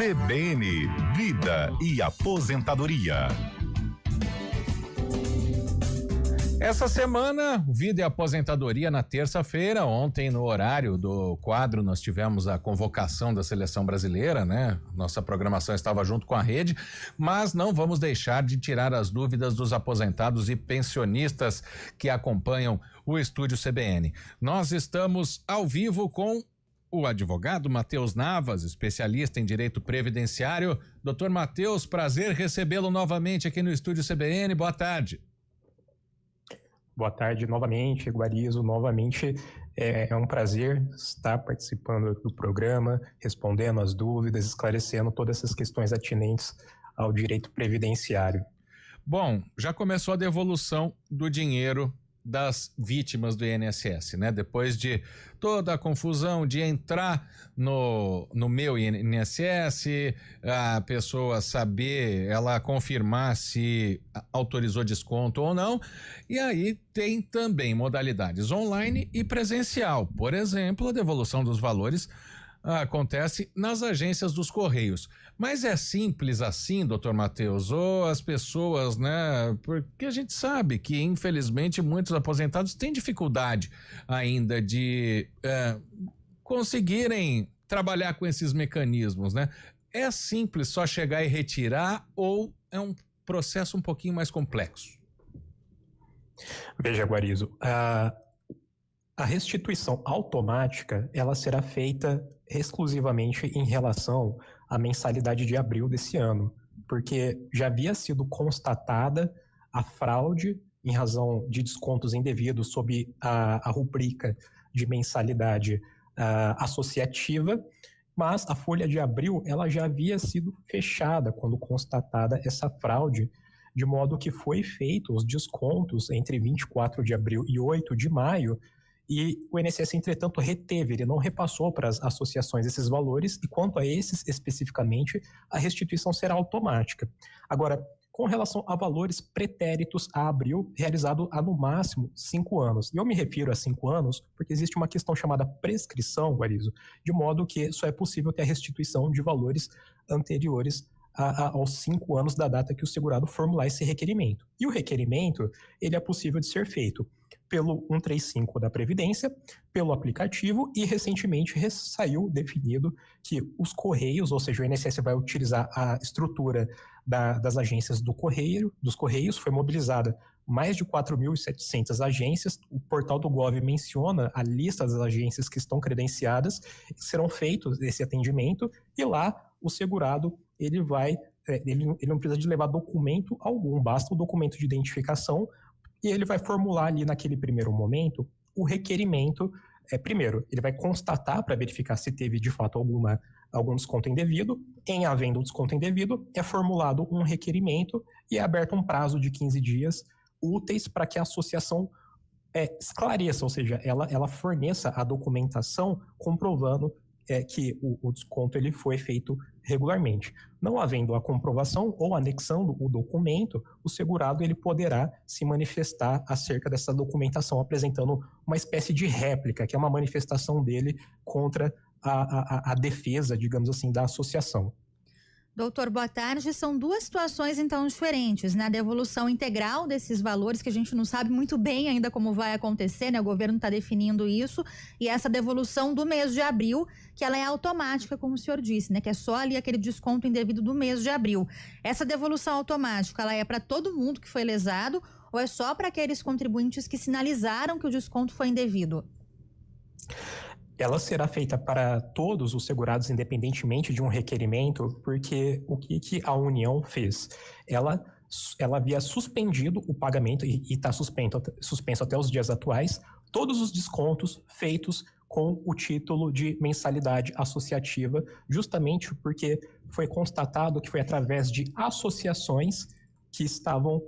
CBN, Vida e Aposentadoria. Essa semana, Vida e Aposentadoria na terça-feira. Ontem, no horário do quadro, nós tivemos a convocação da seleção brasileira, né? Nossa programação estava junto com a rede, mas não vamos deixar de tirar as dúvidas dos aposentados e pensionistas que acompanham o Estúdio CBN. Nós estamos ao vivo com o advogado Matheus Navas, especialista em direito previdenciário. Doutor Matheus, prazer recebê-lo novamente aqui no Estúdio CBN. Boa tarde. Boa tarde novamente, Guarizo. Novamente é um prazer estar participando do programa, respondendo as dúvidas, esclarecendo todas essas questões atinentes ao direito previdenciário. Bom, já começou a devolução do dinheiro das vítimas do INSS, né? Depois de toda a confusão de entrar no meu INSS, a pessoa saber, ela confirmar se autorizou desconto ou não, e aí tem também modalidades online e presencial. Por exemplo, a devolução dos valores acontece nas agências dos Correios. Mas é simples assim, doutor Matheus? Ou as pessoas, né? Porque a gente sabe que, infelizmente, muitos aposentados têm dificuldade ainda de conseguirem trabalhar com esses mecanismos, né? É simples só chegar e retirar ou é um processo um pouquinho mais complexo? Veja, Guarizo, a restituição automática, ela será feita exclusivamente em relação à mensalidade de abril desse ano, porque já havia sido constatada a fraude em razão de descontos indevidos sob a rubrica de mensalidade associativa, mas a folha de abril ela já havia sido fechada quando constatada essa fraude, de modo que foi feito os descontos entre 24 de abril e 8 de maio, e o INSS, entretanto, reteve, ele não repassou para as associações esses valores, e quanto a esses especificamente, a restituição será automática. Agora, com relação a valores pretéritos a abril, realizado há no máximo 5 anos. E eu me refiro a 5 anos porque existe uma questão chamada prescrição, Guarizo, de modo que só é possível ter a restituição de valores anteriores aos 5 anos da data que o segurado formular esse requerimento. E o requerimento, ele é possível de ser feito pelo 135 da Previdência, pelo aplicativo, e recentemente saiu definido que os Correios, ou seja, o INSS vai utilizar a estrutura das agências dos Correios, foi mobilizada mais de 4.700 agências, o portal do Gov menciona a lista das agências que estão credenciadas, que serão feitos esse atendimento, e lá o segurado ele não precisa de levar documento algum, basta o documento de identificação, e ele vai formular ali naquele primeiro momento o requerimento. Primeiro, ele vai constatar para verificar se teve de fato algum desconto indevido. Em havendo desconto indevido, é formulado um requerimento e é aberto um prazo de 15 dias úteis para que a associação esclareça, ou seja, ela forneça a documentação comprovando que o desconto ele foi feito regularmente. Não havendo a comprovação ou anexando o documento, o segurado ele poderá se manifestar acerca dessa documentação, apresentando uma espécie de réplica, que é uma manifestação dele contra a defesa, digamos assim, da associação. Doutor, boa tarde. São duas situações, então, diferentes, né? A devolução integral desses valores, que a gente não sabe muito bem ainda como vai acontecer, né? O governo está definindo isso, e essa devolução do mês de abril, que ela é automática, como o senhor disse, né? Que é só ali aquele desconto indevido do mês de abril. Essa devolução automática, ela é para todo mundo que foi lesado, ou é só para aqueles contribuintes que sinalizaram que o desconto foi indevido? Ela será feita para todos os segurados, independentemente de um requerimento, porque o que a União fez? Ela havia suspendido o pagamento, e está suspenso até os dias atuais, todos os descontos feitos com o título de mensalidade associativa, justamente porque foi constatado que foi através de associações que estavam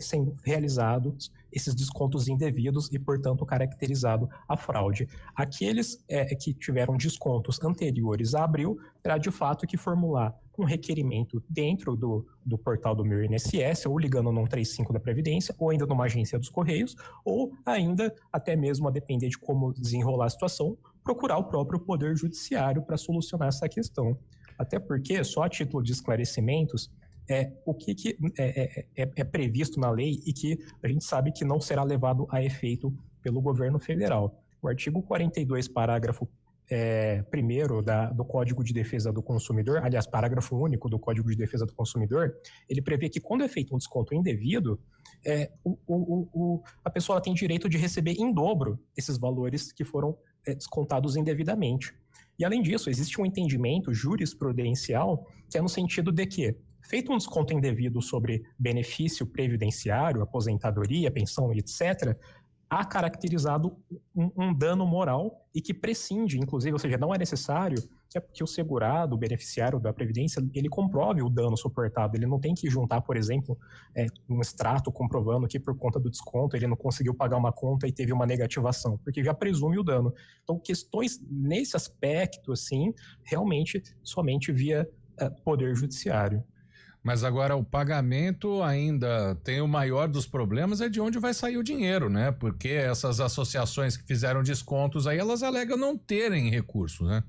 sendo realizados esses descontos indevidos e, portanto, caracterizado a fraude. Aqueles que tiveram descontos anteriores a abril, terá de fato que formular um requerimento dentro do portal do meu INSS, ou ligando no 135 da Previdência, ou ainda numa agência dos Correios, ou ainda, até mesmo a depender de como desenrolar a situação, procurar o próprio Poder Judiciário para solucionar essa questão. Até porque, só a título de esclarecimentos, o que é previsto na lei e que a gente sabe que não será levado a efeito pelo governo federal. O artigo 42, parágrafo 1º do Código de Defesa do Consumidor, aliás, parágrafo único do Código de Defesa do Consumidor, ele prevê que quando é feito um desconto indevido, a pessoa tem direito de receber em dobro esses valores que foram descontados indevidamente. E, além disso, existe um entendimento jurisprudencial que é no sentido de que, feito um desconto indevido sobre benefício previdenciário, aposentadoria, pensão, etc., há caracterizado um dano moral e que prescinde, inclusive, ou seja, não é necessário que o segurado, o beneficiário da Previdência, ele comprove o dano suportado. Ele não tem que juntar, por exemplo, um extrato comprovando que por conta do desconto ele não conseguiu pagar uma conta e teve uma negativação, porque já presume o dano. Então, questões nesse aspecto, assim, realmente somente via Poder Judiciário. Mas agora o pagamento ainda tem o maior dos problemas, é de onde vai sair o dinheiro, né? Porque essas associações que fizeram descontos aí, elas alegam não terem recursos, né?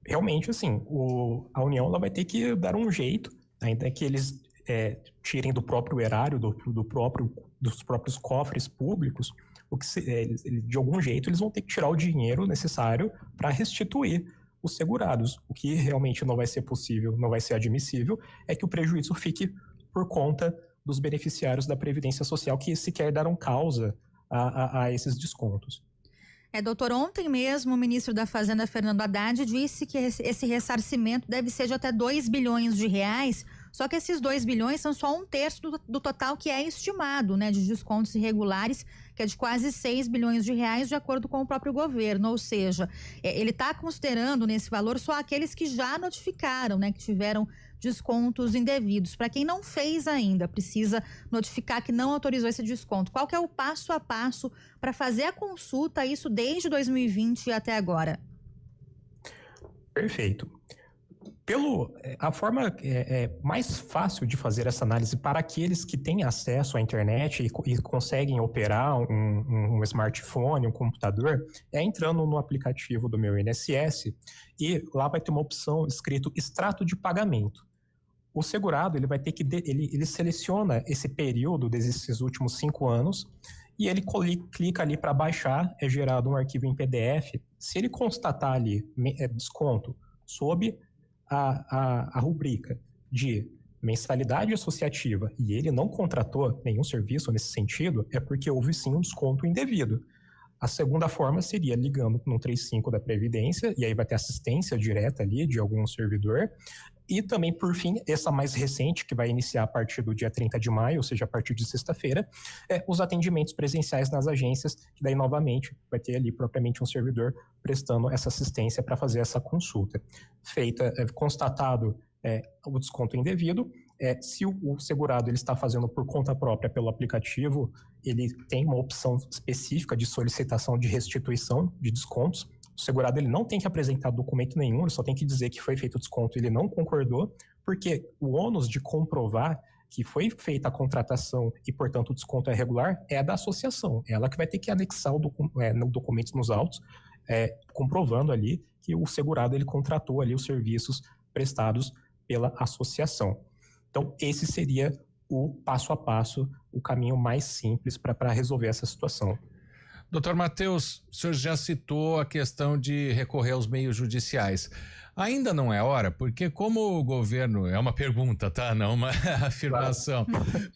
Realmente, assim, a União ela vai ter que dar um jeito, ainda que eles tirem do próprio erário, dos próprios cofres públicos, de algum jeito eles vão ter que tirar o dinheiro necessário para restituir os segurados. O que realmente não vai ser possível, não vai ser admissível, é que o prejuízo fique por conta dos beneficiários da Previdência Social que sequer deram causa a esses descontos. Doutor, ontem mesmo o ministro da Fazenda, Fernando Haddad, disse que esse ressarcimento deve ser de até 2 bilhões de reais, só que esses 2 bilhões são só 1/3 do total que é estimado, né, de descontos irregulares, que é de quase 6 bilhões de reais, de acordo com o próprio governo. Ou seja, ele está considerando nesse valor só aqueles que já notificaram, né, que tiveram descontos indevidos. Para quem não fez ainda, precisa notificar que não autorizou esse desconto. Qual que é o passo a passo para fazer a consulta, isso desde 2020 até agora? Perfeito. A forma mais fácil de fazer essa análise para aqueles que têm acesso à internet e conseguem operar um smartphone, um computador, é entrando no aplicativo do Meu INSS e lá vai ter uma opção escrito extrato de pagamento. O segurado ele vai ter que ele seleciona esse período desses últimos 5 anos e ele clica ali para baixar, é gerado um arquivo em PDF. Se ele constatar ali desconto sob a rubrica de mensalidade associativa e ele não contratou nenhum serviço nesse sentido, é porque houve sim um desconto indevido. A segunda forma seria ligando no 35 da Previdência, e aí vai ter assistência direta ali de algum servidor. E também, por fim, essa mais recente, que vai iniciar a partir do dia 30 de maio, ou seja, a partir de sexta-feira, os atendimentos presenciais nas agências, que daí, novamente, vai ter ali propriamente um servidor prestando essa assistência para fazer essa consulta. Constatado o desconto indevido, se o segurado ele está fazendo por conta própria pelo aplicativo, ele tem uma opção específica de solicitação de restituição de descontos. O segurado ele não tem que apresentar documento nenhum, ele só tem que dizer que foi feito o desconto e ele não concordou, porque o ônus de comprovar que foi feita a contratação e, portanto, o desconto é regular é da associação. Ela que vai ter que anexar documentos nos autos, comprovando ali que o segurado ele contratou ali os serviços prestados pela associação. Então, esse seria o passo a passo, o caminho mais simples para resolver essa situação. Doutor Matheus, o senhor já citou a questão de recorrer aos meios judiciais. Ainda não é hora, porque como o governo, é uma pergunta, tá? Não uma afirmação,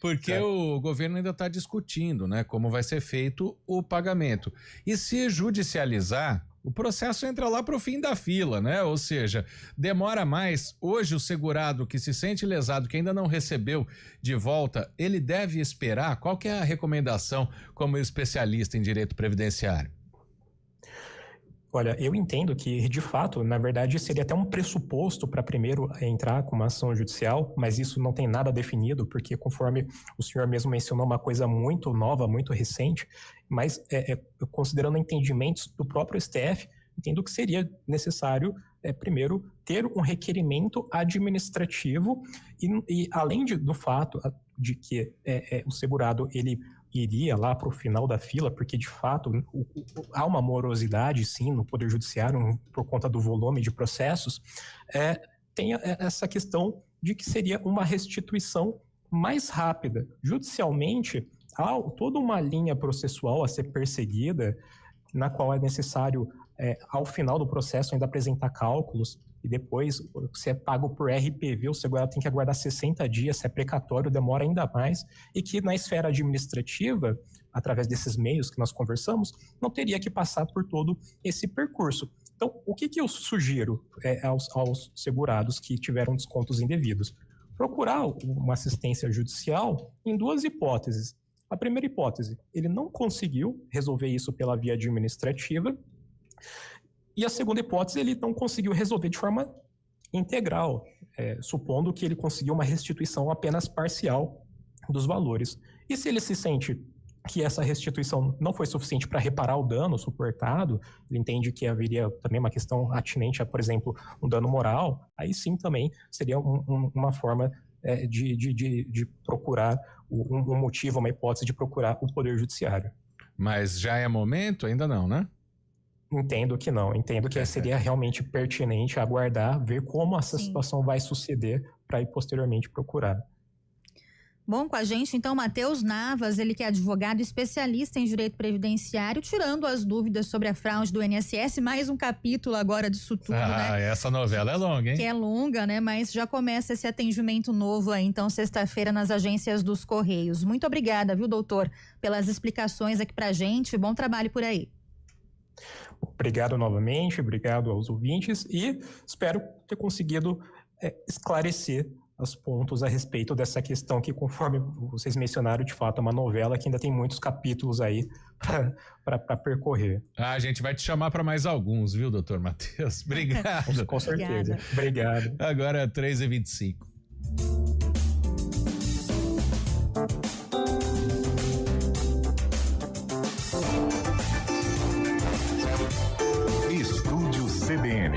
porque o governo ainda está discutindo, né? Como vai ser feito o pagamento. E se judicializar, o processo entra lá para o fim da fila, né? Ou seja, demora mais. Hoje o segurado que se sente lesado, que ainda não recebeu de volta, ele deve esperar? Qual que é a recomendação como especialista em direito previdenciário? Olha, eu entendo que, de fato, na verdade, seria até um pressuposto para primeiro entrar com uma ação judicial, mas isso não tem nada definido, porque conforme o senhor mesmo mencionou, uma coisa muito nova, muito recente, mas considerando entendimentos do próprio STF, entendo que seria necessário, primeiro, ter um requerimento administrativo e além do fato de que o segurado ele iria lá para o final da fila, porque de fato há uma morosidade, sim, no Poder Judiciário por conta do volume de processos, tem essa questão de que seria uma restituição mais rápida. Judicialmente, há toda uma linha processual a ser perseguida, na qual é necessário, ao final do processo, ainda apresentar cálculos, e depois, se é pago por RPV, o segurado tem que aguardar 60 dias, se é precatório, demora ainda mais, e que na esfera administrativa, através desses meios que nós conversamos, não teria que passar por todo esse percurso. Então, o que eu sugiro aos segurados que tiveram descontos indevidos? Procurar uma assistência judicial em duas hipóteses. A primeira hipótese, ele não conseguiu resolver isso pela via administrativa, e a segunda hipótese, ele não conseguiu resolver de forma integral, supondo que ele conseguiu uma restituição apenas parcial dos valores. E se ele se sente que essa restituição não foi suficiente para reparar o dano suportado, ele entende que haveria também uma questão atinente a, por exemplo, um dano moral, aí sim também seria uma forma de procurar um motivo, uma hipótese de procurar o Poder Judiciário. Mas já é momento? Ainda não, né? Entendo que não. Entendo que seria realmente pertinente aguardar, ver como essa situação vai suceder para ir posteriormente procurar. Bom, com a gente, então, Matheus Navas, ele que é advogado especialista em direito previdenciário, tirando as dúvidas sobre a fraude do INSS, mais um capítulo agora disso tudo, né? Essa novela é longa, hein? Que é longa, né? Mas já começa esse atendimento novo aí, então, sexta-feira, nas agências dos Correios. Muito obrigada, viu, doutor, pelas explicações aqui pra gente. Bom trabalho por aí. Obrigado novamente, obrigado aos ouvintes e espero ter conseguido esclarecer os pontos a respeito dessa questão que, conforme vocês mencionaram, de fato é uma novela que ainda tem muitos capítulos aí para percorrer. A gente vai te chamar para mais alguns, viu, doutor Matheus? Obrigado. Com certeza. Obrigado. Agora 3h25. Estúdio CBN.